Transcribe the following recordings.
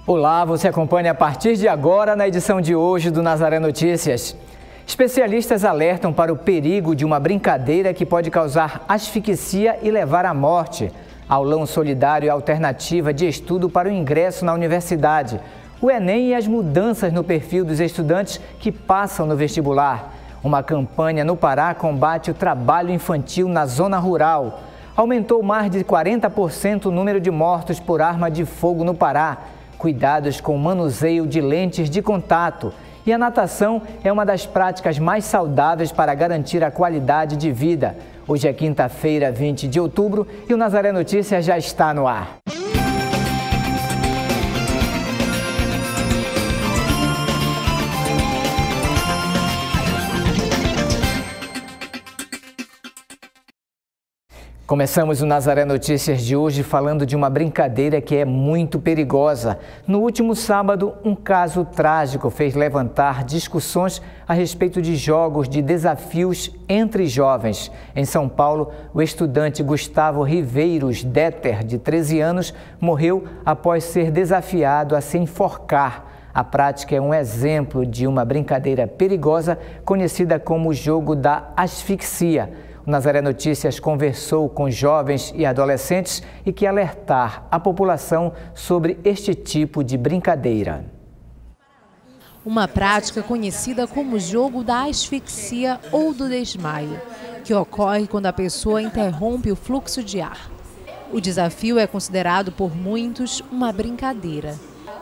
Olá, você acompanha a partir de agora na edição de hoje do Nazaré Notícias. Especialistas alertam para o perigo de uma brincadeira que pode causar asfixia e levar à morte. Aulão solidário e alternativa de estudo para o ingresso na universidade. O Enem e as mudanças no perfil dos estudantes que passam no vestibular. Uma campanha no Pará combate o trabalho infantil na zona rural. Aumentou mais de 40% o número de mortos por arma de fogo no Pará. Cuidados com o manuseio de lentes de contato. E a natação é uma das práticas mais saudáveis para garantir a qualidade de vida. Hoje é quinta-feira, 20 de outubro, e o Nazaré Notícias já está no ar. Começamos o Nazaré Notícias de hoje falando de uma brincadeira que é muito perigosa. No último sábado, um caso trágico fez levantar discussões a respeito de jogos de desafios entre jovens. Em São Paulo, o estudante Gustavo Riveiros Deter, de 13 anos, morreu após ser desafiado a se enforcar. A prática é um exemplo de uma brincadeira perigosa conhecida como o jogo da asfixia. O Nazaré Notícias conversou com jovens e adolescentes e quer alertar a população sobre este tipo de brincadeira. Uma prática conhecida como jogo da asfixia ou do desmaio, que ocorre quando a pessoa interrompe o fluxo de ar. O desafio é considerado por muitos uma brincadeira,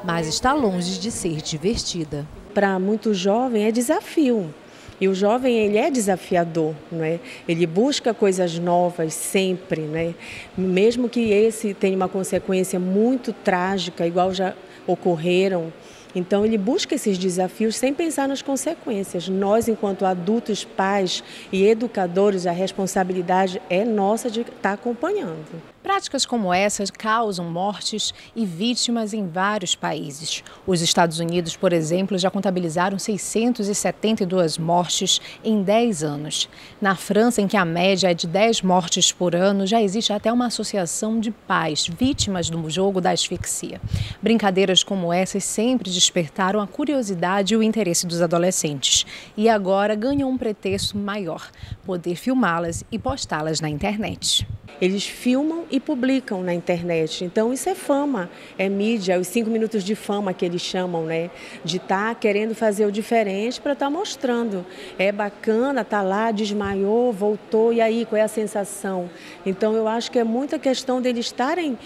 mas está longe de ser divertida. Para muito jovem é desafio. E o jovem, ele é desafiador, não é? Ele busca coisas novas sempre, né? Mesmo que esse tenha uma consequência muito trágica, igual já ocorreram. Então, ele busca esses desafios sem pensar nas consequências. Nós, enquanto adultos, pais e educadores, a responsabilidade é nossa de estar acompanhando. Práticas como essas causam mortes e vítimas em vários países. Os Estados Unidos, por exemplo, já contabilizaram 672 mortes em 10 anos. Na França, em que a média é de 10 mortes por ano, já existe até uma associação de pais vítimas do jogo da asfixia. Brincadeiras como essas sempre despertaram a curiosidade e o interesse dos adolescentes. E agora ganham um pretexto maior: poder filmá-las e postá-las na internet. Eles filmam e publicam na internet, então isso é fama, é mídia, os 5 minutos de fama que eles chamam, né? De estar querendo fazer o diferente para estar mostrando. É bacana, estar lá, desmaiou, voltou, e aí qual é a sensação? Então eu acho que é muita questão deles estarem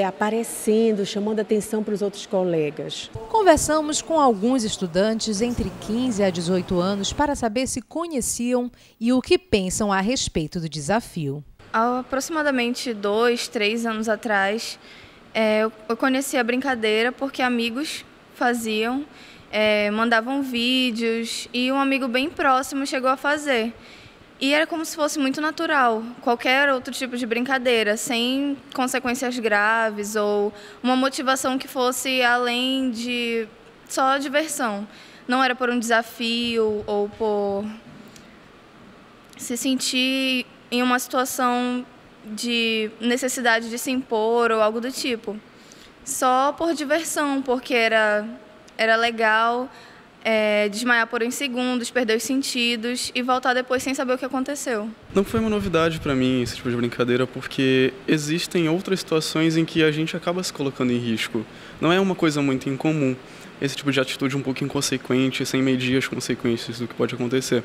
aparecendo, chamando atenção para os outros colegas. Conversamos com alguns estudantes entre 15 a 18 anos para saber se conheciam e o que pensam a respeito do desafio. Há aproximadamente 2, 3 anos atrás, eu conheci a brincadeira porque amigos faziam, mandavam vídeos e um amigo bem próximo chegou a fazer. E era como se fosse muito natural, qualquer outro tipo de brincadeira, sem consequências graves ou uma motivação que fosse além de só diversão. Não era por um desafio ou por se sentir em uma situação de necessidade de se impor ou algo do tipo. Só por diversão, porque era legal desmaiar por uns segundos, perder os sentidos e voltar depois sem saber o que aconteceu. Não foi uma novidade para mim esse tipo de brincadeira, porque existem outras situações em que a gente acaba se colocando em risco. Não é uma coisa muito incomum esse tipo de atitude um pouco inconsequente, sem medir as consequências do que pode acontecer.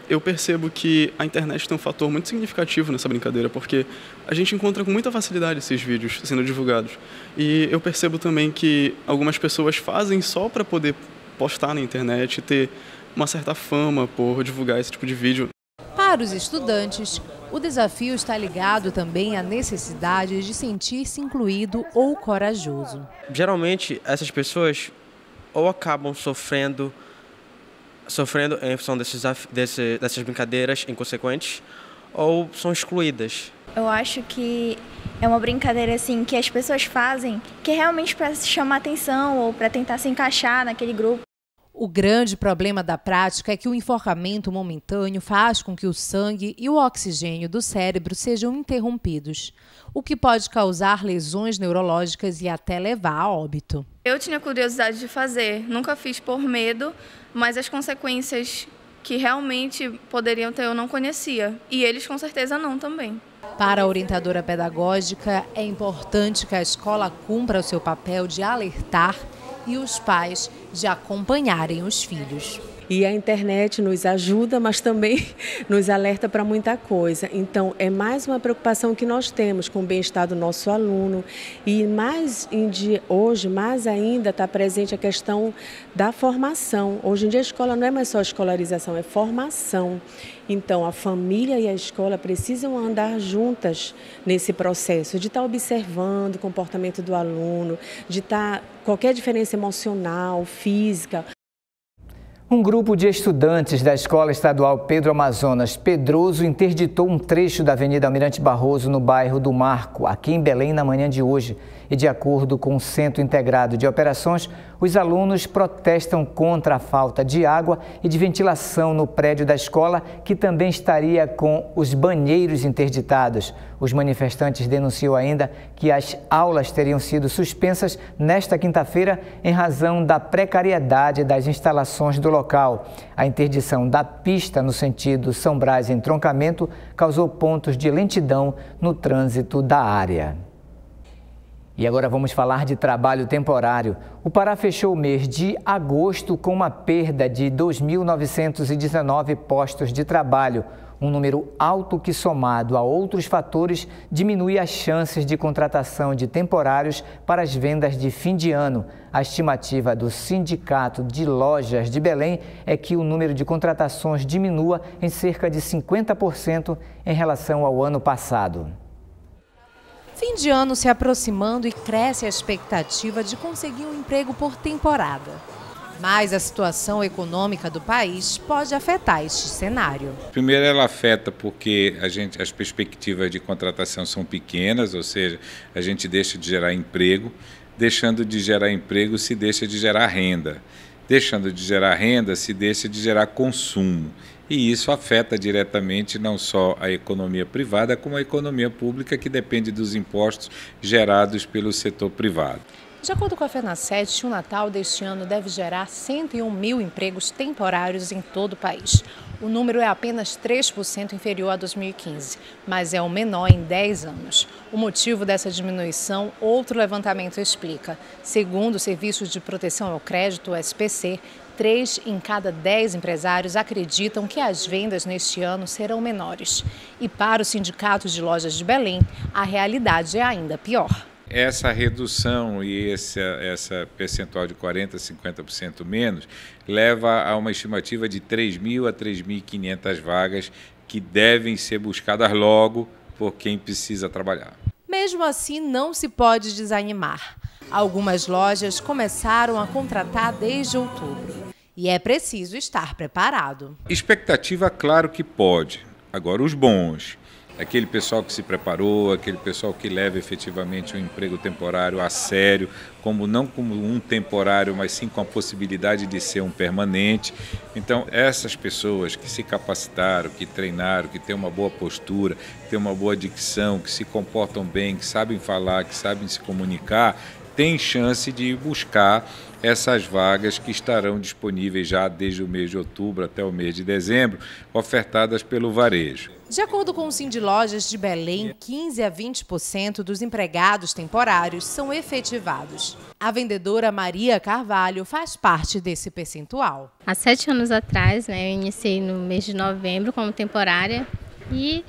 Eu percebo que a internet tem um fator muito significativo nessa brincadeira, porque a gente encontra com muita facilidade esses vídeos sendo divulgados. E eu percebo também que algumas pessoas fazem só para poder postar na internet e ter uma certa fama por divulgar esse tipo de vídeo. Para os estudantes, o desafio está ligado também à necessidade de sentir-se incluído ou corajoso. Geralmente, essas pessoas ou acabam sofrendo em função dessas brincadeiras inconsequentes, ou são excluídas. Eu acho que é uma brincadeira assim que as pessoas fazem que é realmente para chamar atenção ou para tentar se encaixar naquele grupo. O grande problema da prática é que o enforcamento momentâneo faz com que o sangue e o oxigênio do cérebro sejam interrompidos, o que pode causar lesões neurológicas e até levar a óbito. Eu tinha curiosidade de fazer, nunca fiz por medo, mas as consequências que realmente poderiam ter eu não conhecia, e eles com certeza não também. Para a orientadora pedagógica, é importante que a escola cumpra o seu papel de alertar e os pais de acompanharem os filhos. E a internet nos ajuda, mas também nos alerta para muita coisa. Então, é mais uma preocupação que nós temos com o bem-estar do nosso aluno. E hoje, mais ainda, está presente a questão da formação. Hoje em dia, a escola não é mais só escolarização, é formação. Então, a família e a escola precisam andar juntas nesse processo, de estar observando o comportamento do aluno, de estar qualquer diferença emocional, física. Um grupo de estudantes da Escola Estadual Pedro Amazonas Pedroso interditou um trecho da Avenida Almirante Barroso, no bairro do Marco, aqui em Belém, na manhã de hoje. E de acordo com o Centro Integrado de Operações, os alunos protestam contra a falta de água e de ventilação no prédio da escola, que também estaria com os banheiros interditados. Os manifestantes denunciam ainda que as aulas teriam sido suspensas nesta quinta-feira em razão da precariedade das instalações do local. A interdição da pista no sentido São Brás entroncamento causou pontos de lentidão no trânsito da área. E agora vamos falar de trabalho temporário. O Pará fechou o mês de agosto com uma perda de 2.919 postos de trabalho, um número alto que, somado a outros fatores, diminui as chances de contratação de temporários para as vendas de fim de ano. A estimativa do Sindicato de Lojas de Belém é que o número de contratações diminua em cerca de 50% em relação ao ano passado. Fim de ano se aproximando e cresce a expectativa de conseguir um emprego por temporada. Mas a situação econômica do país pode afetar este cenário. Primeiro, ela afeta porque as perspectivas de contratação são pequenas, ou seja, a gente deixa de gerar emprego. Deixando de gerar emprego, se deixa de gerar renda. Deixando de gerar renda, se deixa de gerar consumo. E isso afeta diretamente não só a economia privada, como a economia pública, que depende dos impostos gerados pelo setor privado. De acordo com a FENACET, o Natal deste ano deve gerar 101 mil empregos temporários em todo o país. O número é apenas 3% inferior a 2015, mas é o menor em 10 anos. O motivo dessa diminuição, outro levantamento explica. Segundo o Serviço de Proteção ao Crédito, o SPC, 3 em cada 10 empresários acreditam que as vendas neste ano serão menores. E para o Sindicato de Lojas de Belém, a realidade é ainda pior. Essa redução e essa percentual de 40% a 50% menos leva a uma estimativa de 3.000 a 3.500 vagas que devem ser buscadas logo por quem precisa trabalhar. Mesmo assim, não se pode desanimar. Algumas lojas começaram a contratar desde outubro e é preciso estar preparado. Expectativa, claro que pode. Agora, os bons. Aquele pessoal que se preparou, aquele pessoal que leva efetivamente um emprego temporário a sério, não como um temporário, mas sim com a possibilidade de ser um permanente. Então, essas pessoas que se capacitaram, que treinaram, que têm uma boa postura, que têm uma boa dicção, que se comportam bem, que sabem falar, que sabem se comunicar, têm chance de buscar essas vagas que estarão disponíveis já desde o mês de outubro até o mês de dezembro, ofertadas pelo varejo. De acordo com o Sindilojas de Belém, 15% a 20% dos empregados temporários são efetivados. A vendedora Maria Carvalho faz parte desse percentual. Há 7 anos atrás, eu iniciei no mês de novembro como temporária e,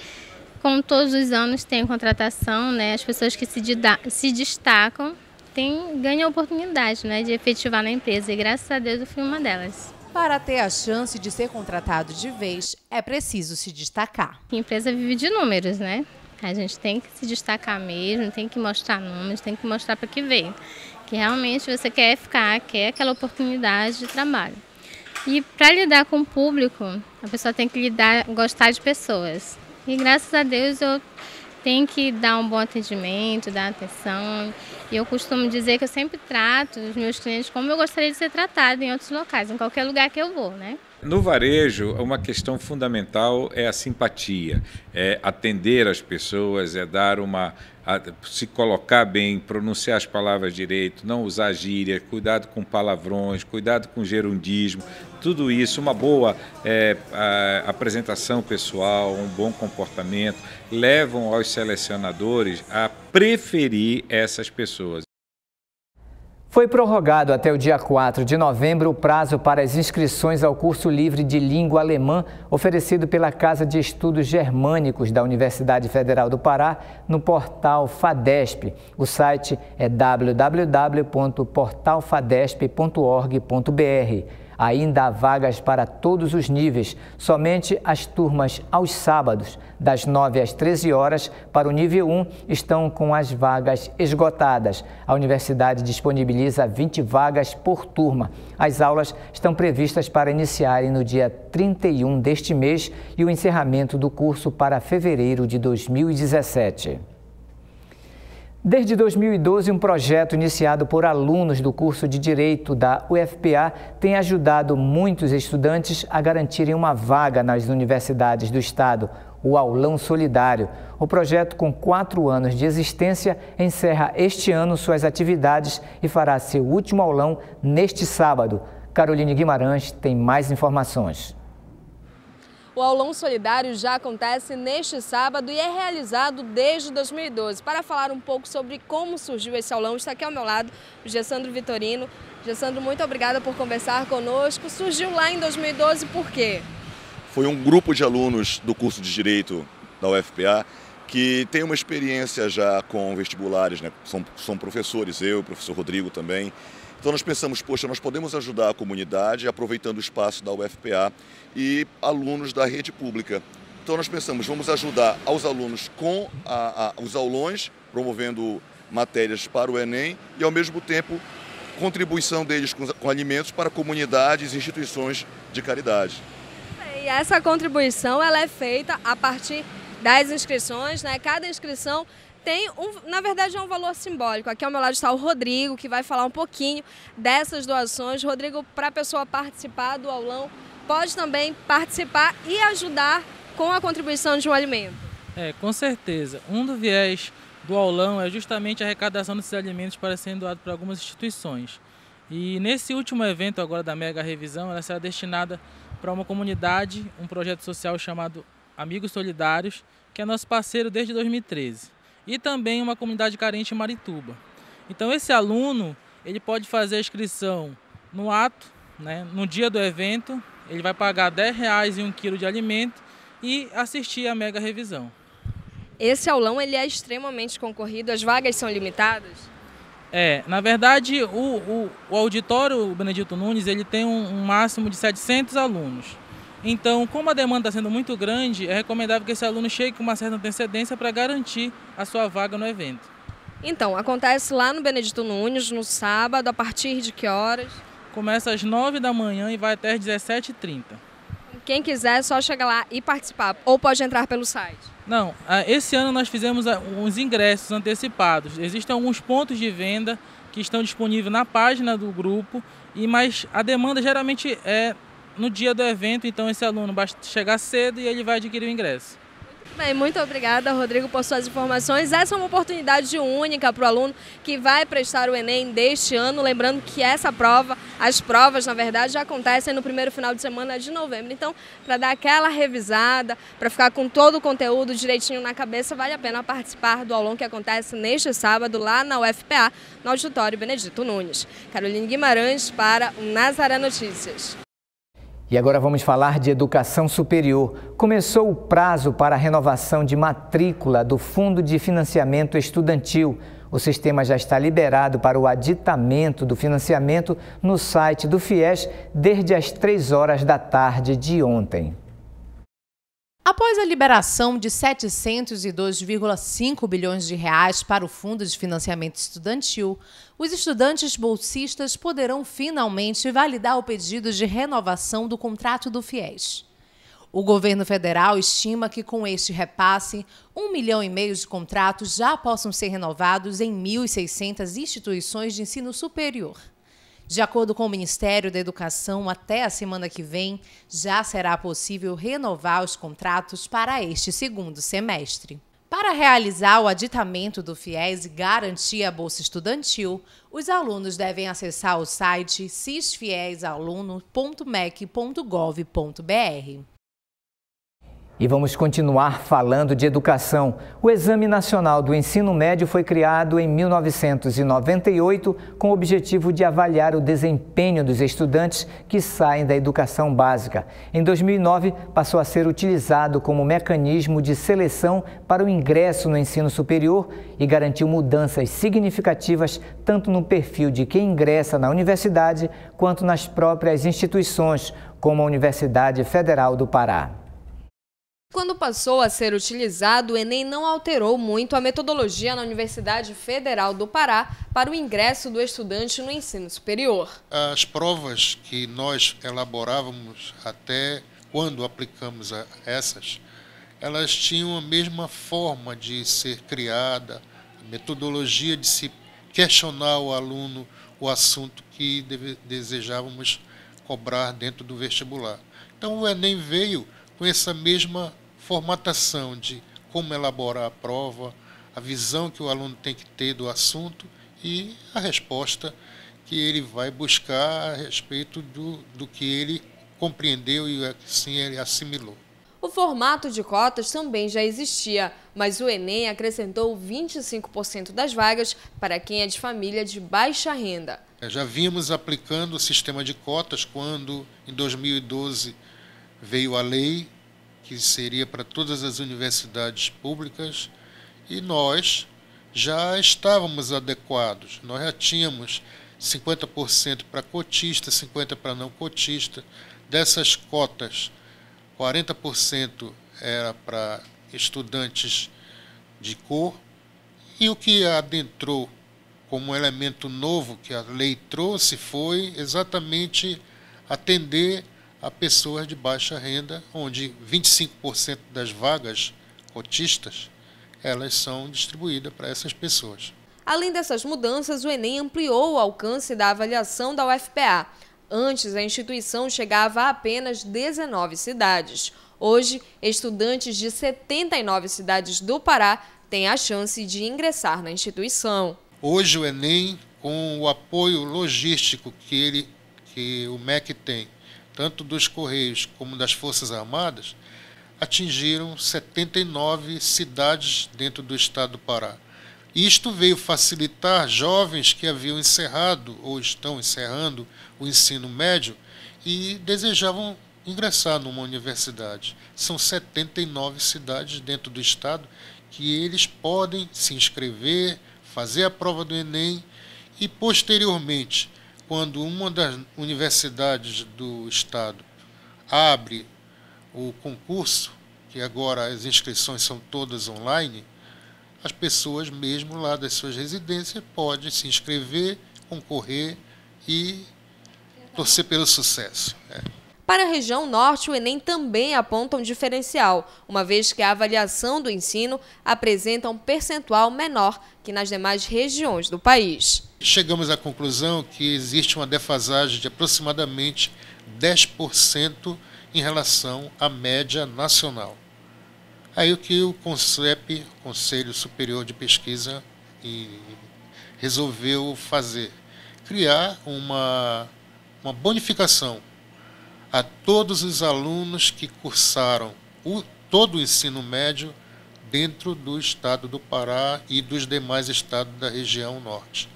como todos os anos, tem contratação, as pessoas que se destacam ganham a oportunidade de efetivar na empresa e, graças a Deus, eu fui uma delas. Para ter a chance de ser contratado de vez, é preciso se destacar. A empresa vive de números, A gente tem que se destacar mesmo, tem que mostrar números, tem que mostrar para que veio. Que realmente você quer quer aquela oportunidade de trabalho. E para lidar com o público, a pessoa tem que gostar de pessoas. E graças a Deus eu tem que dar um bom atendimento, dar atenção. E eu costumo dizer que eu sempre trato os meus clientes como eu gostaria de ser tratada em outros locais, em qualquer lugar que eu vou, né? No varejo, uma questão fundamental é a simpatia, é atender as pessoas, é dar se colocar bem, pronunciar as palavras direito, não usar gíria, cuidado com palavrões, cuidado com gerundismo, tudo isso, uma boa apresentação pessoal, um bom comportamento, levam aos selecionadores a preferir essas pessoas. Foi prorrogado até o dia 4 de novembro o prazo para as inscrições ao curso livre de língua alemã oferecido pela Casa de Estudos Germânicos da Universidade Federal do Pará no portal FADESP. O site é www.portalfadesp.org.br. Ainda há vagas para todos os níveis, somente as turmas aos sábados, das 9 às 13 horas, para o nível 1, estão com as vagas esgotadas. A universidade disponibiliza 20 vagas por turma. As aulas estão previstas para iniciarem no dia 31 deste mês e o encerramento do curso para fevereiro de 2017. Desde 2012, um projeto iniciado por alunos do curso de Direito da UFPA tem ajudado muitos estudantes a garantirem uma vaga nas universidades do estado, o Aulão Solidário. O projeto, com 4 anos de existência, encerra este ano suas atividades e fará seu último aulão neste sábado. Caroline Guimarães tem mais informações. O Aulão Solidário já acontece neste sábado e é realizado desde 2012. Para falar um pouco sobre como surgiu esse aulão, está aqui ao meu lado o Gessandro Vitorino. Gessandro, muito obrigada por conversar conosco. Surgiu lá em 2012 por quê? Foi um grupo de alunos do curso de Direito da UFPA que tem uma experiência já com vestibulares, né? São professores, eu, o professor Rodrigo também. Então nós pensamos, poxa, nós podemos ajudar a comunidade aproveitando o espaço da UFPA e alunos da rede pública. Então nós pensamos, vamos ajudar aos alunos com os aulões, promovendo matérias para o Enem e ao mesmo tempo contribuição deles com alimentos para comunidades e instituições de caridade. E essa contribuição ela é feita a partir das inscrições, né? Cada inscrição tem, na verdade, é um valor simbólico. Aqui ao meu lado está o Rodrigo, que vai falar um pouquinho dessas doações. Rodrigo, para a pessoa participar do aulão, pode também participar e ajudar com a contribuição de um alimento. Com certeza. Um dos viés do aulão é justamente a arrecadação desses alimentos para serem doados para algumas instituições. E nesse último evento agora da Mega Revisão, ela será destinada para uma comunidade, um projeto social chamado Amigos Solidários, que é nosso parceiro desde 2013. E também uma comunidade carente em Marituba. Então esse aluno, ele pode fazer a inscrição no ato, né, no dia do evento, ele vai pagar R$10 e 1 quilo de alimento e assistir a Mega Revisão. Esse aulão ele é extremamente concorrido, as vagas são limitadas? Na verdade, o auditório Benedito Nunes ele tem um máximo de 700 alunos. Então, como a demanda está sendo muito grande, é recomendável que esse aluno chegue com uma certa antecedência para garantir a sua vaga no evento. Então, acontece lá no Benedito Nunes, no sábado, a partir de que horas? Começa às 9 da manhã e vai até às 17h30. Quem quiser é só chegar lá e participar, ou pode entrar pelo site? Não, esse ano nós fizemos uns ingressos antecipados. Existem alguns pontos de venda que estão disponíveis na página do grupo, mas a demanda geralmente é no dia do evento, então esse aluno basta chegar cedo e ele vai adquirir o ingresso. Bem, muito obrigada, Rodrigo, por suas informações. Essa é uma oportunidade única para o aluno que vai prestar o Enem deste ano. Lembrando que essa prova, as provas, na verdade, já acontecem no primeiro final de semana de novembro. Então, para dar aquela revisada, para ficar com todo o conteúdo direitinho na cabeça, vale a pena participar do aulão que acontece neste sábado lá na UFPA, no auditório Benedito Nunes. Caroline Guimarães para o Nazaré Notícias. E agora vamos falar de educação superior. Começou o prazo para a renovação de matrícula do Fundo de Financiamento Estudantil. O sistema já está liberado para o aditamento do financiamento no site do FIES desde as 3 horas da tarde de ontem. Após a liberação de 702,5 bilhões de reais para o Fundo de Financiamento Estudantil, os estudantes bolsistas poderão finalmente validar o pedido de renovação do contrato do FIES. O governo federal estima que com este repasse, 1,5 milhão de contratos já possam ser renovados em 1.600 instituições de ensino superior. De acordo com o Ministério da Educação, até a semana que vem, já será possível renovar os contratos para este segundo semestre. Para realizar o aditamento do FIES e garantir a bolsa estudantil, os alunos devem acessar o site cisfiesaluno.mec.gov.br. E vamos continuar falando de educação. O Exame Nacional do Ensino Médio foi criado em 1998 com o objetivo de avaliar o desempenho dos estudantes que saem da educação básica. Em 2009, passou a ser utilizado como mecanismo de seleção para o ingresso no ensino superior e garantiu mudanças significativas tanto no perfil de quem ingressa na universidade quanto nas próprias instituições, como a Universidade Federal do Pará. Quando passou a ser utilizado, o Enem não alterou muito a metodologia na Universidade Federal do Pará para o ingresso do estudante no ensino superior. As provas que nós elaborávamos até quando aplicamos essas, elas tinham a mesma forma de ser criada, a metodologia de se questionar o aluno o assunto que desejávamos cobrar dentro do vestibular. Então o Enem veio com essa mesma formatação de como elaborar a prova, a visão que o aluno tem que ter do assunto e a resposta que ele vai buscar a respeito do que ele compreendeu e assim ele assimilou. O formato de cotas também já existia, mas o Enem acrescentou 25% das vagas para quem é de família de baixa renda. Já vínhamos aplicando o sistema de cotas quando, em 2012, veio a lei que seria para todas as universidades públicas e nós já estávamos adequados. Nós já tínhamos 50% para cotista, 50% para não cotista. Dessas cotas, 40% era para estudantes de cor e o que adentrou como elemento novo que a lei trouxe foi exatamente atender a pessoas de baixa renda, onde 25% das vagas cotistas, elas são distribuídas para essas pessoas. Além dessas mudanças, o Enem ampliou o alcance da avaliação da UFPA. Antes, a instituição chegava a apenas 19 cidades. Hoje, estudantes de 79 cidades do Pará têm a chance de ingressar na instituição. Hoje, o Enem, com o apoio logístico que o MEC tem, tanto dos Correios como das Forças Armadas, atingiram 79 cidades dentro do estado do Pará. Isto veio facilitar jovens que haviam encerrado ou estão encerrando o ensino médio e desejavam ingressar numa universidade. São 79 cidades dentro do estado que eles podem se inscrever, fazer a prova do Enem e, posteriormente, quando uma das universidades do estado abre o concurso, que agora as inscrições são todas online, as pessoas mesmo lá das suas residências podem se inscrever, concorrer e torcer pelo sucesso. Para a região norte, o Enem também aponta um diferencial, uma vez que a avaliação do ensino apresenta um percentual menor que nas demais regiões do país. Chegamos à conclusão que existe uma defasagem de aproximadamente 10% em relação à média nacional. Aí o que o CONCEP, Conselho Superior de Pesquisa, resolveu fazer? Criar uma bonificação a todos os alunos que cursaram todo o ensino médio dentro do estado do Pará e dos demais estados da região norte.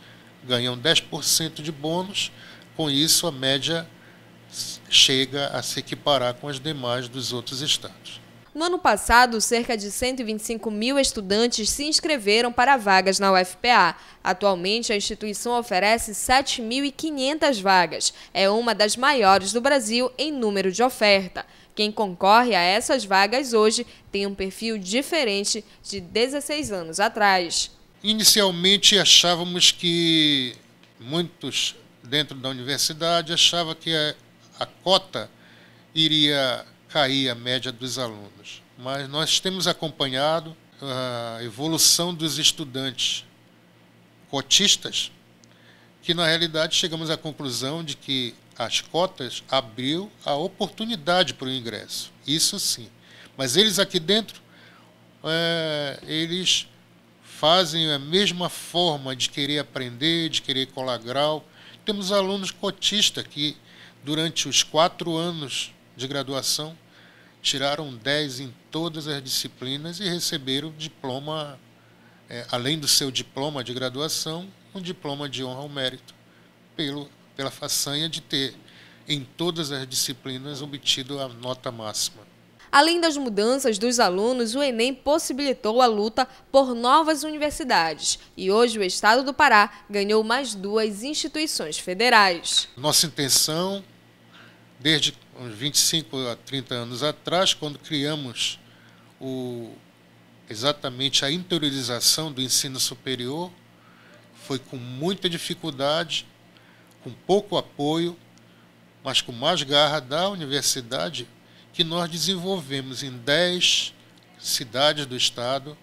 Ganham 10% de bônus, com isso a média chega a se equiparar com as demais dos outros estados. No ano passado, cerca de 125 mil estudantes se inscreveram para vagas na UFPA. Atualmente, a instituição oferece 7.500 vagas. É uma das maiores do Brasil em número de oferta. Quem concorre a essas vagas hoje tem um perfil diferente de 16 anos atrás. Inicialmente, achávamos que muitos dentro da universidade achavam que a cota iria cair a média dos alunos. Mas nós temos acompanhado a evolução dos estudantes cotistas, que na realidade chegamos à conclusão de que as cotas abriu a oportunidade para o ingresso, isso sim. Mas eles aqui dentro, eles fazem a mesma forma de querer aprender, de querer colar grau. Temos alunos cotistas que, durante os 4 anos de graduação, tiraram 10 em todas as disciplinas e receberam diploma, além do seu diploma de graduação, um diploma de honra ao mérito, pela façanha de ter, em todas as disciplinas, obtido a nota máxima. Além das mudanças dos alunos, o Enem possibilitou a luta por novas universidades. E hoje o estado do Pará ganhou mais 2 instituições federais. Nossa intenção, desde uns 25 a 30 anos atrás, quando criamos exatamente a interiorização do ensino superior, foi com muita dificuldade, com pouco apoio, mas com mais garra da universidade, que nós desenvolvemos em 10 cidades do estado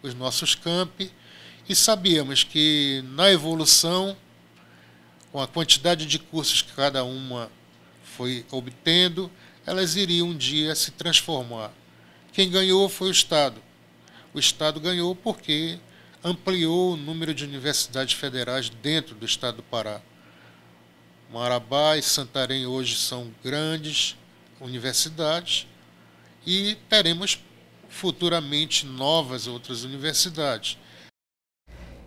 os nossos campi, e sabíamos que na evolução, com a quantidade de cursos que cada uma foi obtendo, elas iriam um dia se transformar. Quem ganhou foi o Estado. O Estado ganhou porque ampliou o número de universidades federais dentro do estado do Pará. Marabá e Santarém hoje são grandes universidades e teremos futuramente novas outras universidades.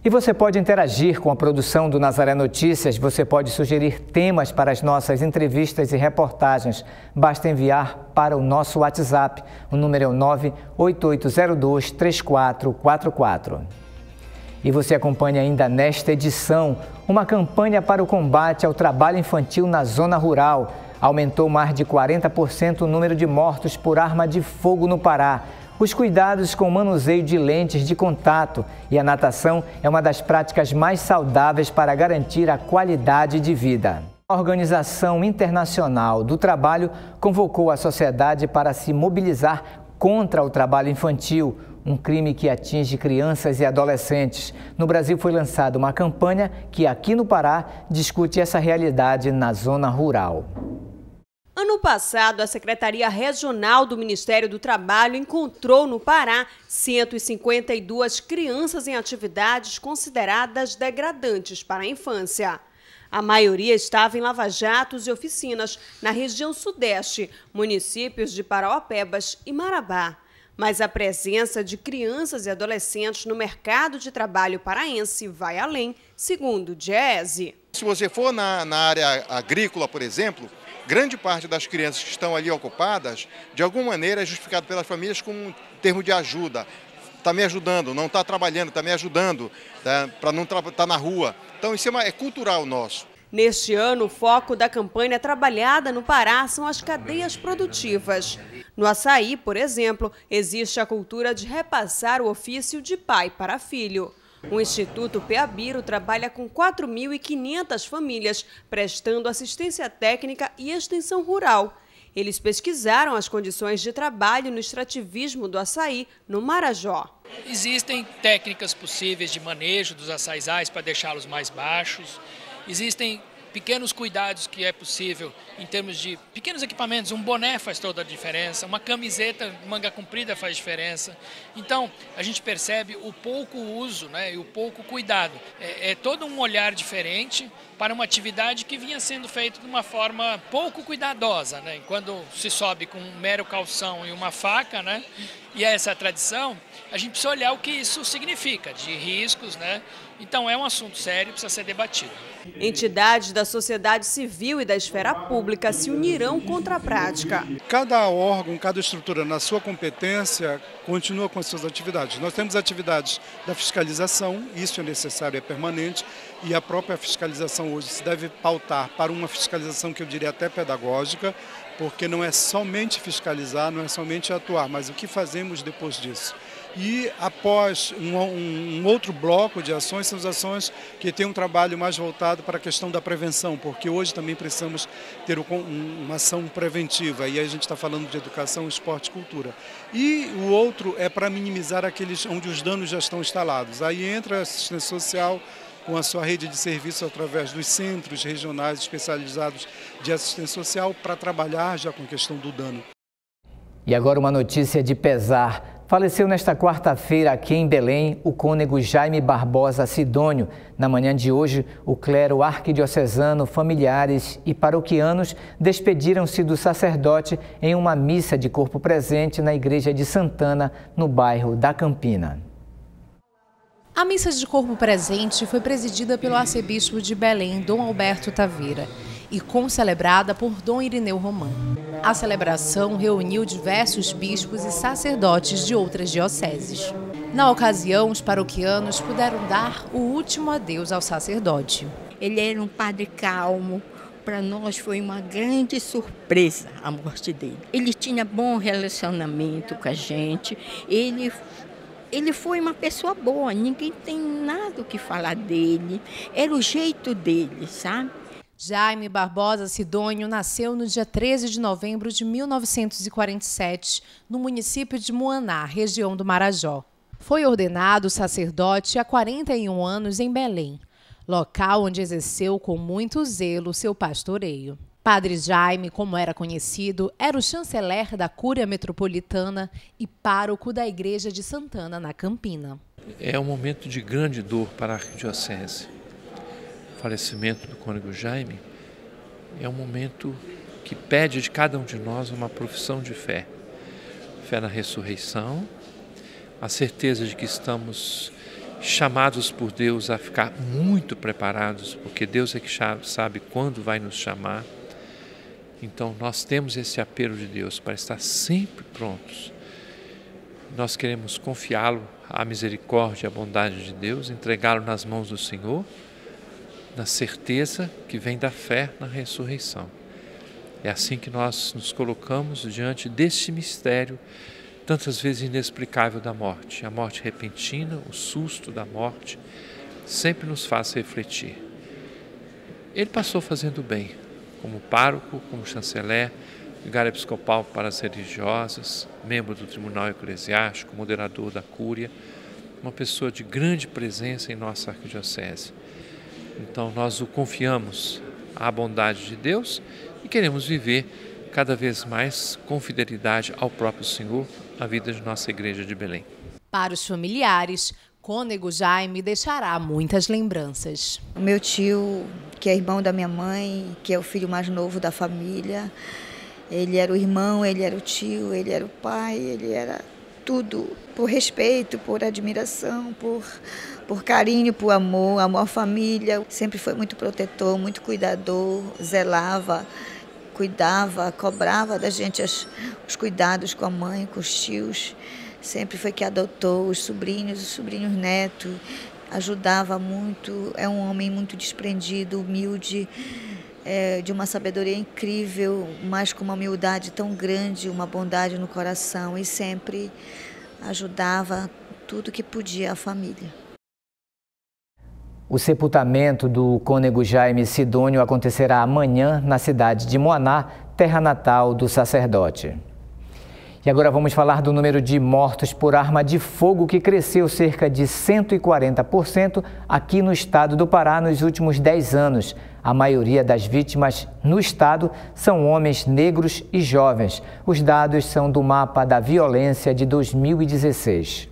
E você pode interagir com a produção do Nazaré Notícias, você pode sugerir temas para as nossas entrevistas e reportagens. Basta enviar para o nosso WhatsApp, o número é o 988023444. E você acompanha ainda nesta edição uma campanha para o combate ao trabalho infantil na zona rural. Aumentou mais de 40% o número de mortos por arma de fogo no Pará. Os cuidados com o manuseio de lentes de contato e a natação é uma das práticas mais saudáveis para garantir a qualidade de vida. A Organização Internacional do Trabalho convocou a sociedade para se mobilizar contra o trabalho infantil, um crime que atinge crianças e adolescentes. No Brasil foi lançada uma campanha que aqui no Pará discute essa realidade na zona rural. Ano passado, a Secretaria Regional do Ministério do Trabalho encontrou no Pará 152 crianças em atividades consideradas degradantes para a infância. A maioria estava em lava-jatos e oficinas na região sudeste, municípios de Parauapebas e Marabá. Mas a presença de crianças e adolescentes no mercado de trabalho paraense vai além, segundo o DIEESE. Se você for na área agrícola, por exemplo, grande parte das crianças que estão ali ocupadas, de alguma maneira é justificado pelas famílias com um termo de ajuda. Está me ajudando, não está trabalhando, está me ajudando, para não estar na rua. Então isso é cultural nosso. Neste ano, o foco da campanha trabalhada no Pará são as cadeias produtivas. No açaí, por exemplo, existe a cultura de repassar o ofício de pai para filho. O Instituto Peabiro trabalha com 4.500 famílias, prestando assistência técnica e extensão rural. Eles pesquisaram as condições de trabalho no extrativismo do açaí no Marajó. Existem técnicas possíveis de manejo dos açaizais para deixá-los mais baixos. Existem pequenos cuidados que é possível em termos de pequenos equipamentos. Um boné faz toda a diferença, uma camiseta manga comprida faz diferença. Então, a gente percebe o pouco uso, né, e o pouco cuidado. É todo um olhar diferente para uma atividade que vinha sendo feita de uma forma pouco cuidadosa, né? Quando se sobe com um mero calção e uma faca, né, e essa tradição, a gente precisa olhar o que isso significa, de riscos, né? Então é um assunto sério, precisa ser debatido. Entidades da sociedade civil e da esfera pública se unirão contra a prática. Cada órgão, cada estrutura na sua competência continua com as suas atividades. Nós temos atividades da fiscalização, isso é necessário, é permanente, e a própria fiscalização hoje se deve pautar para uma fiscalização que eu diria até pedagógica, porque não é somente fiscalizar, não é somente atuar, mas o que fazemos depois disso. E após um outro bloco de ações, são as ações que têm um trabalho mais voltado para a questão da prevenção, porque hoje também precisamos ter uma ação preventiva, e aí a gente está falando de educação, esporte e cultura. E o outro é para minimizar aqueles onde os danos já estão instalados. Aí entra a assistência social com a sua rede de serviço através dos centros regionais especializados de assistência social para trabalhar já com a questão do dano. E agora uma notícia de pesar. Faleceu nesta quarta-feira aqui em Belém o cônego Jaime Barbosa Sidônio. Na manhã de hoje, o clero arquidiocesano, familiares e paroquianos despediram-se do sacerdote em uma missa de corpo presente na igreja de Santana, no bairro da Campina. A missa de corpo presente foi presidida pelo arcebispo de Belém, Dom Alberto Taveira, e concelebrada por Dom Irineu Román. A celebração reuniu diversos bispos e sacerdotes de outras dioceses. Na ocasião, os paroquianos puderam dar o último adeus ao sacerdote. Ele era um padre calmo. Para nós foi uma grande surpresa a morte dele. Ele tinha bom relacionamento com a gente. Ele foi uma pessoa boa, ninguém tem nada o que falar dele. Era o jeito dele, sabe? Jaime Barbosa Sidônio nasceu no dia 13 de novembro de 1947, no município de Muaná, região do Marajó. Foi ordenado sacerdote há 41 anos em Belém, local onde exerceu com muito zelo seu pastoreio. Padre Jaime, como era conhecido, era o chanceler da Cúria Metropolitana e pároco da Igreja de Santana, na Campina. É um momento de grande dor para a arquidiocese. O falecimento do cônego Jaime é um momento que pede de cada um de nós uma profissão de fé. Fé na ressurreição, a certeza de que estamos chamados por Deus a ficar muito preparados, porque Deus é que sabe quando vai nos chamar. Então nós temos esse apelo de Deus para estar sempre prontos. Nós queremos confiá-lo à misericórdia e à bondade de Deus, entregá-lo nas mãos do Senhor, na certeza que vem da fé na ressurreição. É assim que nós nos colocamos diante deste mistério, tantas vezes inexplicável da morte. A morte repentina, o susto da morte, sempre nos faz refletir. Ele passou fazendo bem, como pároco, como chanceler, vigário episcopal para as religiosas, membro do Tribunal Eclesiástico, moderador da Cúria, uma pessoa de grande presença em nossa arquidiocese. Então nós o confiamos à bondade de Deus e queremos viver cada vez mais com fidelidade ao próprio Senhor a vida de nossa Igreja de Belém. Para os familiares, cônego Jaime deixará muitas lembranças. O meu tio, que é irmão da minha mãe, que é o filho mais novo da família, ele era o irmão, ele era o tio, ele era o pai, ele era tudo. Por respeito, por admiração, por carinho, por amor à família. Sempre foi muito protetor, muito cuidador, zelava, cuidava, cobrava da gente os cuidados com a mãe, com os tios. Sempre foi que adotou os sobrinhos netos, ajudava muito. É um homem muito desprendido, humilde, de uma sabedoria incrível, mas com uma humildade tão grande, uma bondade no coração, e sempre ajudava tudo que podia a família. O sepultamento do cônego Jaime Sidônio acontecerá amanhã na cidade de Muaná, terra natal do sacerdote. E agora vamos falar do número de mortos por arma de fogo, que cresceu cerca de 140% aqui no estado do Pará nos últimos 10 anos. A maioria das vítimas no estado são homens negros e jovens. Os dados são do mapa da violência de 2016.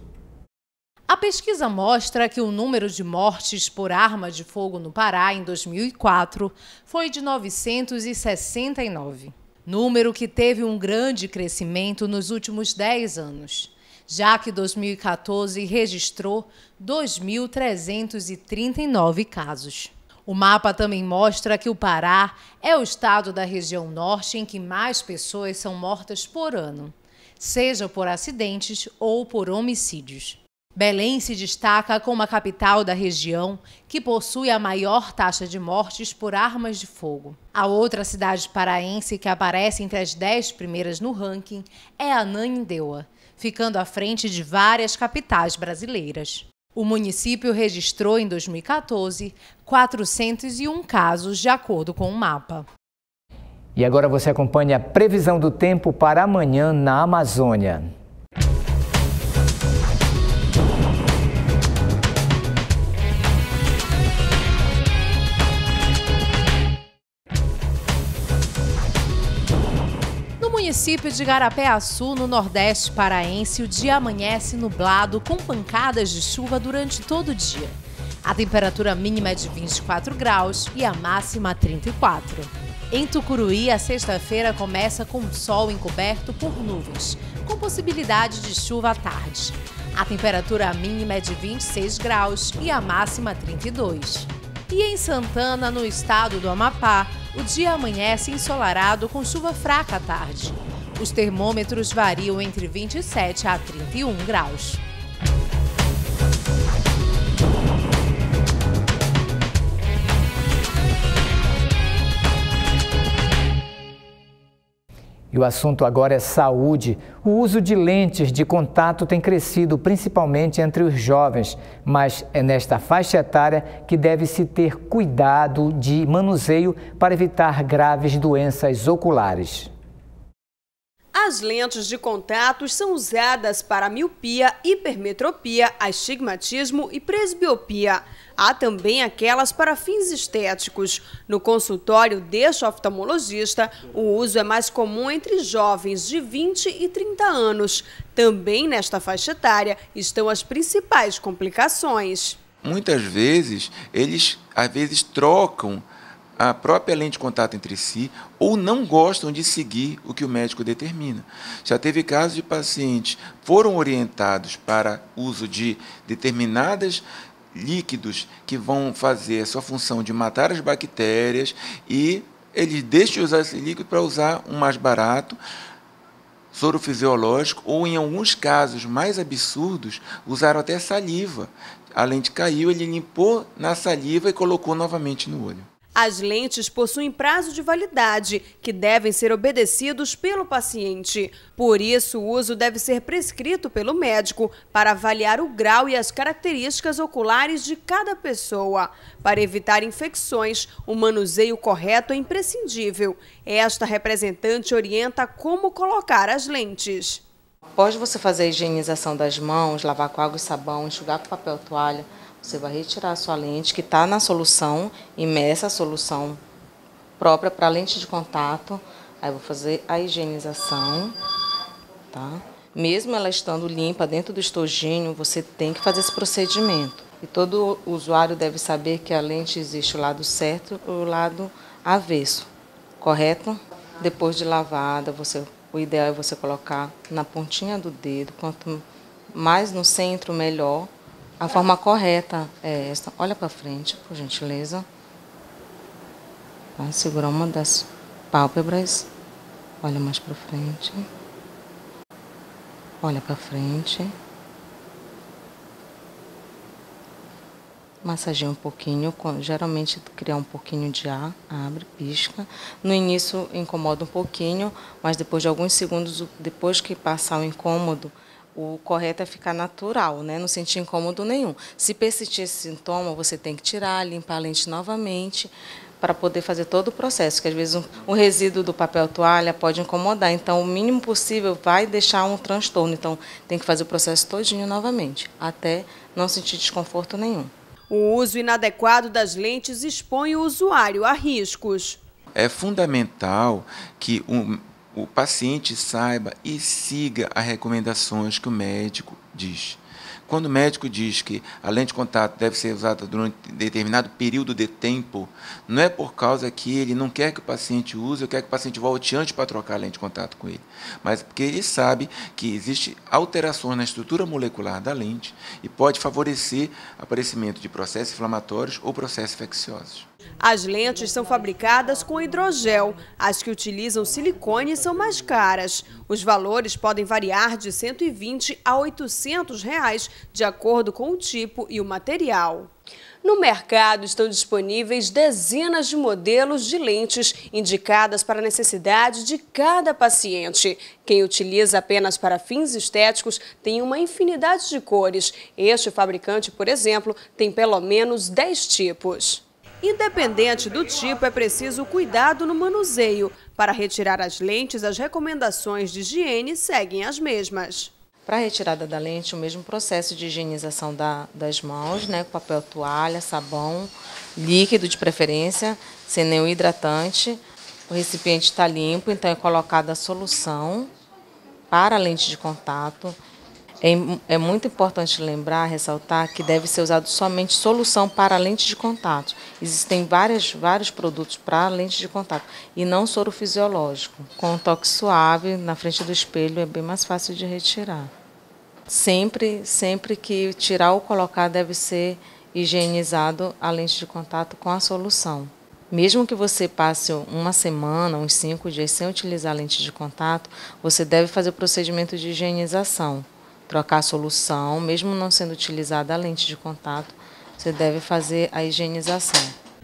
A pesquisa mostra que o número de mortes por arma de fogo no Pará em 2004 foi de 969. Número que teve um grande crescimento nos últimos 10 anos, já que 2014 registrou 2.339 casos. O mapa também mostra que o Pará é o estado da região norte em que mais pessoas são mortas por ano, seja por acidentes ou por homicídios. Belém se destaca como a capital da região, que possui a maior taxa de mortes por armas de fogo. A outra cidade paraense que aparece entre as 10 primeiras no ranking é Ananindeua, ficando à frente de várias capitais brasileiras. O município registrou em 2014 401 casos, de acordo com o mapa. E agora você acompanha a previsão do tempo para amanhã na Amazônia. No município de Garapé-Açu, no Nordeste paraense, o dia amanhece nublado com pancadas de chuva durante todo o dia. A temperatura mínima é de 24 graus e a máxima 34. Em Tucuruí, a sexta-feira começa com o sol encoberto por nuvens, com possibilidade de chuva à tarde. A temperatura mínima é de 26 graus e a máxima 32. E em Santana, no estado do Amapá, o dia amanhece ensolarado com chuva fraca à tarde. Os termômetros variam entre 27 a 31 graus. E o assunto agora é saúde. O uso de lentes de contato tem crescido principalmente entre os jovens, mas é nesta faixa etária que deve-se ter cuidado de manuseio para evitar graves doenças oculares. As lentes de contato são usadas para miopia, hipermetropia, astigmatismo e presbiopia. Há também aquelas para fins estéticos. No consultório deste oftalmologista, o uso é mais comum entre jovens de 20 e 30 anos. Também nesta faixa etária estão as principais complicações. Muitas vezes, eles trocam a própria lente de contato entre si ou não gostam de seguir o que o médico determina. Já teve casos de pacientes foram orientados para uso de determinados líquidos que vão fazer a sua função de matar as bactérias e eles deixam de usar esse líquido para usar um mais barato, soro fisiológico, ou em alguns casos mais absurdos, usaram até saliva. A lente caiu, ele limpou na saliva e colocou novamente no olho. As lentes possuem prazo de validade, que devem ser obedecidos pelo paciente. Por isso, o uso deve ser prescrito pelo médico para avaliar o grau e as características oculares de cada pessoa. Para evitar infecções, o manuseio correto é imprescindível. Esta representante orienta como colocar as lentes. Após você fazer a higienização das mãos, lavar com água e sabão, enxugar com papel toalha, você vai retirar a sua lente que está na solução, imersa a solução própria para a lente de contato. Aí eu vou fazer a higienização, tá? Mesmo ela estando limpa dentro do estojinho, você tem que fazer esse procedimento. E todo usuário deve saber que a lente existe o lado certo e o lado avesso, correto? Depois de lavada, o ideal é você colocar na pontinha do dedo, quanto mais no centro, melhor. A forma correta é esta. Olha para frente, por gentileza. Vai segurar uma das pálpebras. Olha mais para frente. Olha para frente. Massageia um pouquinho. Geralmente criar um pouquinho de ar. Abre, pisca. No início incomoda um pouquinho, mas depois de alguns segundos, depois que passar o incômodo, o correto é ficar natural, né? Não sentir incômodo nenhum. Se persistir esse sintoma, você tem que tirar, limpar a lente novamente para poder fazer todo o processo, que às vezes o resíduo do papel toalha pode incomodar. Então, o mínimo possível vai deixar um transtorno. Então, tem que fazer o processo todinho novamente, até não sentir desconforto nenhum. O uso inadequado das lentes expõe o usuário a riscos. É fundamental que o paciente saiba e siga as recomendações que o médico diz. Quando o médico diz que a lente de contato deve ser usada durante determinado período de tempo, não é por causa que ele não quer que o paciente use, ou quer que o paciente volte antes para trocar a lente de contato com ele, mas porque ele sabe que existem alterações na estrutura molecular da lente e pode favorecer o aparecimento de processos inflamatórios ou processos infecciosos. As lentes são fabricadas com hidrogel. As que utilizam silicone são mais caras. Os valores podem variar de R$ 120 a R$ 800, de acordo com o tipo e o material. No mercado estão disponíveis dezenas de modelos de lentes indicadas para a necessidade de cada paciente. Quem utiliza apenas para fins estéticos tem uma infinidade de cores. Este fabricante, por exemplo, tem pelo menos 10 tipos. Independente do tipo, é preciso cuidado no manuseio. Para retirar as lentes, as recomendações de higiene seguem as mesmas. Para a retirada da lente, o mesmo processo de higienização das mãos, né, com papel toalha, sabão, líquido de preferência, sem nenhum hidratante. O recipiente está limpo, então é colocada a solução para a lente de contato. É muito importante lembrar, ressaltar que deve ser usado somente solução para a lente de contato. Existem vários produtos para lente de contato e não soro fisiológico. Com um toque suave na frente do espelho é bem mais fácil de retirar. Sempre que tirar ou colocar deve ser higienizado a lente de contato com a solução. Mesmo que você passe uma semana, uns 5 dias sem utilizar a lente de contato, você deve fazer o procedimento de higienização. Trocar a solução, mesmo não sendo utilizada a lente de contato, você deve fazer a higienização.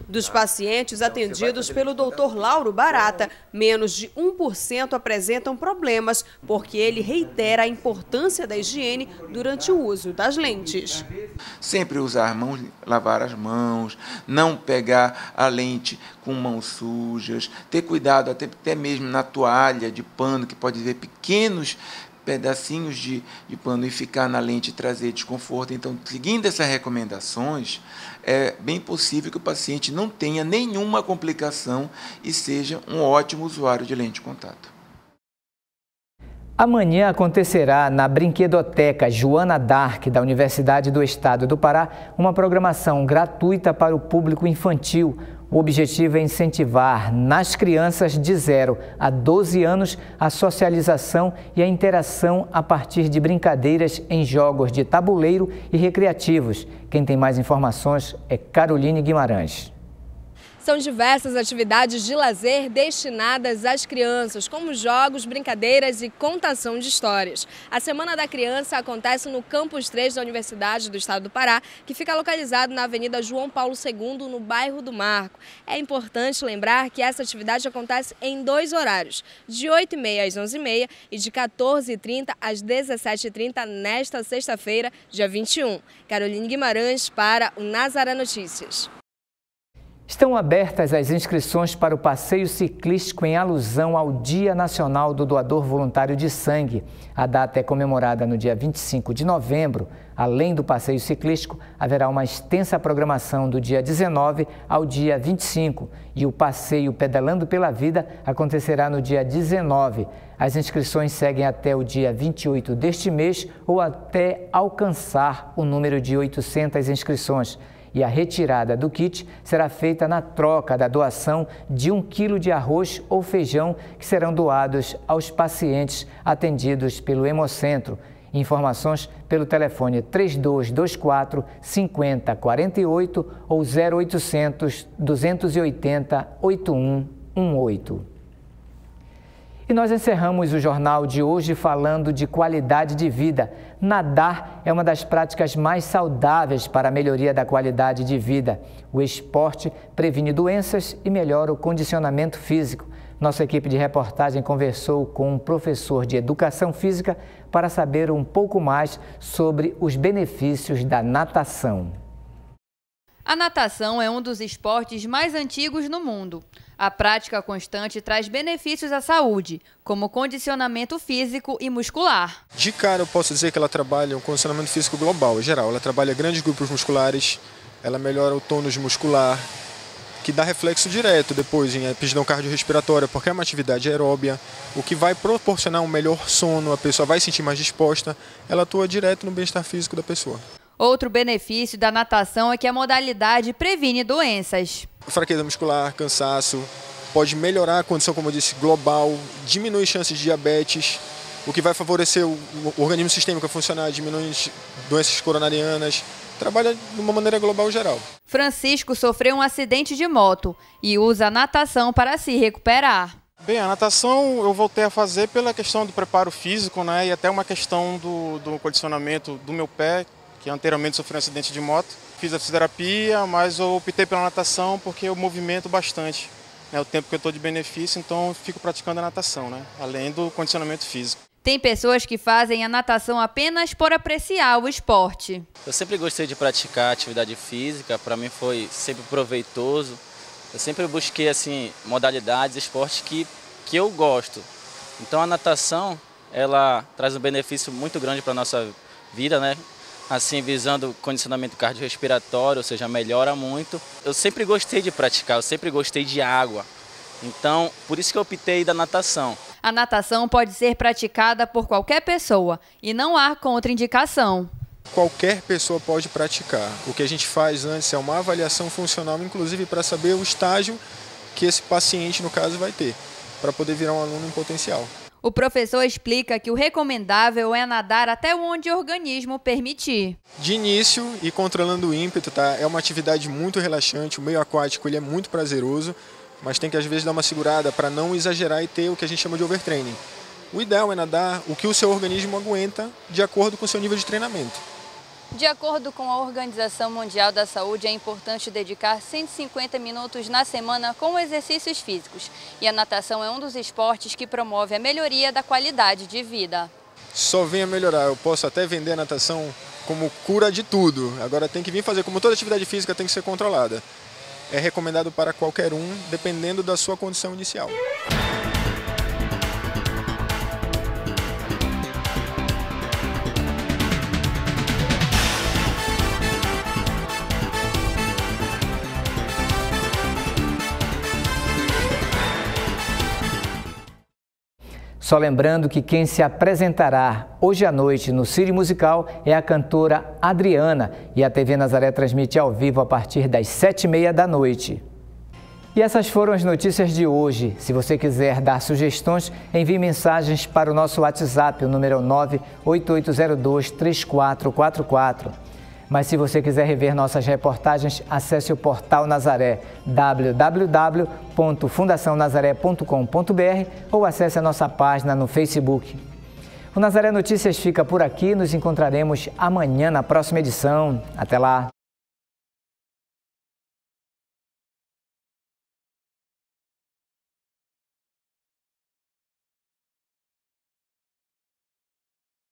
Dos pacientes atendidos pelo Dr. Lauro Barata, menos de 1% apresentam problemas, porque ele reitera a importância da higiene durante o uso das lentes. Sempre usar as mãos, lavar as mãos, não pegar a lente com mãos sujas, ter cuidado até mesmo na toalha de pano, que pode ver pequenos pedacinhos de pano e ficar na lente e trazer desconforto. Então, seguindo essas recomendações, é bem possível que o paciente não tenha nenhuma complicação e seja um ótimo usuário de lente de contato. Amanhã acontecerá na Brinquedoteca Joana d'Arc, da Universidade do Estado do Pará, uma programação gratuita para o público infantil. O objetivo é incentivar nas crianças de 0 a 12 anos a socialização e a interação a partir de brincadeiras em jogos de tabuleiro e recreativos. Quem tem mais informações é Caroline Guimarães. São diversas atividades de lazer destinadas às crianças, como jogos, brincadeiras e contação de histórias. A Semana da Criança acontece no Campus 3 da Universidade do Estado do Pará, que fica localizado na Avenida João Paulo II, no bairro do Marco. É importante lembrar que essa atividade acontece em 2 horários, de 8h30 às 11h30 e de 14h30 às 17h30 nesta sexta-feira, dia 21. Caroline Guimarães para o Nazaré Notícias. Estão abertas as inscrições para o passeio ciclístico em alusão ao Dia Nacional do Doador Voluntário de Sangue. A data é comemorada no dia 25 de novembro. Além do passeio ciclístico, haverá uma extensa programação do dia 19 ao dia 25 e o passeio Pedalando pela Vida acontecerá no dia 19. As inscrições seguem até o dia 28 deste mês ou até alcançar o número de 800 inscrições. E a retirada do kit será feita na troca da doação de 1 quilo de arroz ou feijão que serão doados aos pacientes atendidos pelo Hemocentro. Informações pelo telefone 3224 5048 ou 0800 280 8118. E nós encerramos o jornal de hoje falando de qualidade de vida. Nadar é uma das práticas mais saudáveis para a melhoria da qualidade de vida. O esporte previne doenças e melhora o condicionamento físico. Nossa equipe de reportagem conversou com um professor de educação física para saber um pouco mais sobre os benefícios da natação. A natação é um dos esportes mais antigos no mundo. A prática constante traz benefícios à saúde, como condicionamento físico e muscular. De cara, eu posso dizer que ela trabalha um condicionamento físico global, em geral. Ela trabalha grandes grupos musculares, ela melhora o tônus muscular, que dá reflexo direto depois em aptidão cardiorrespiratória, porque é uma atividade aeróbia, o que vai proporcionar um melhor sono, a pessoa vai se sentir mais disposta, ela atua direto no bem-estar físico da pessoa. Outro benefício da natação é que a modalidade previne doenças. Fraqueza muscular, cansaço, pode melhorar a condição, como eu disse, global, diminui chances de diabetes, o que vai favorecer o organismo sistêmico a funcionar, diminui doenças coronarianas, trabalha de uma maneira global geral. Francisco sofreu um acidente de moto e usa a natação para se recuperar. Bem, a natação eu voltei a fazer pela questão do preparo físico, né, e até uma questão do condicionamento do meu pé, que anteriormente sofri um acidente de moto. Fiz a fisioterapia, mas eu optei pela natação porque eu movimento bastante, né, o tempo que eu estou de benefício, então eu fico praticando a natação, né, além do condicionamento físico. Tem pessoas que fazem a natação apenas por apreciar o esporte. Eu sempre gostei de praticar atividade física, para mim foi sempre proveitoso. Eu sempre busquei assim, modalidades, esportes que eu gosto. Então a natação, ela traz um benefício muito grande para a nossa vida, né? Assim, visando condicionamento cardiorrespiratório, ou seja, melhora muito. Eu sempre gostei de praticar, eu sempre gostei de água. Então, por isso que eu optei da natação. A natação pode ser praticada por qualquer pessoa e não há contraindicação. Qualquer pessoa pode praticar. O que a gente faz antes é uma avaliação funcional, inclusive para saber o estágio que esse paciente, no caso, vai ter, para poder virar um aluno em potencial. O professor explica que o recomendável é nadar até onde o organismo permitir. De início e controlando o ímpeto, tá? É uma atividade muito relaxante, o meio aquático ele é muito prazeroso, mas tem que às vezes dar uma segurada para não exagerar e ter o que a gente chama de overtraining. O ideal é nadar o que o seu organismo aguenta de acordo com o seu nível de treinamento. De acordo com a Organização Mundial da Saúde, é importante dedicar 150 minutos na semana com exercícios físicos. E a natação é um dos esportes que promove a melhoria da qualidade de vida. Só venha melhorar. Eu posso até vender a natação como cura de tudo. Agora tem que vir fazer, como toda atividade física tem que ser controlada. É recomendado para qualquer um, dependendo da sua condição inicial. Só lembrando que quem se apresentará hoje à noite no Cine Musical é a cantora Adriana e a TV Nazaré transmite ao vivo a partir das 7h30 da noite. E essas foram as notícias de hoje. Se você quiser dar sugestões, envie mensagens para o nosso WhatsApp, o número 988023444. Mas se você quiser rever nossas reportagens, acesse o portal Nazaré, www.fundacionazaré.com.br ou acesse a nossa página no Facebook. O Nazaré Notícias fica por aqui, nos encontraremos amanhã na próxima edição. Até lá!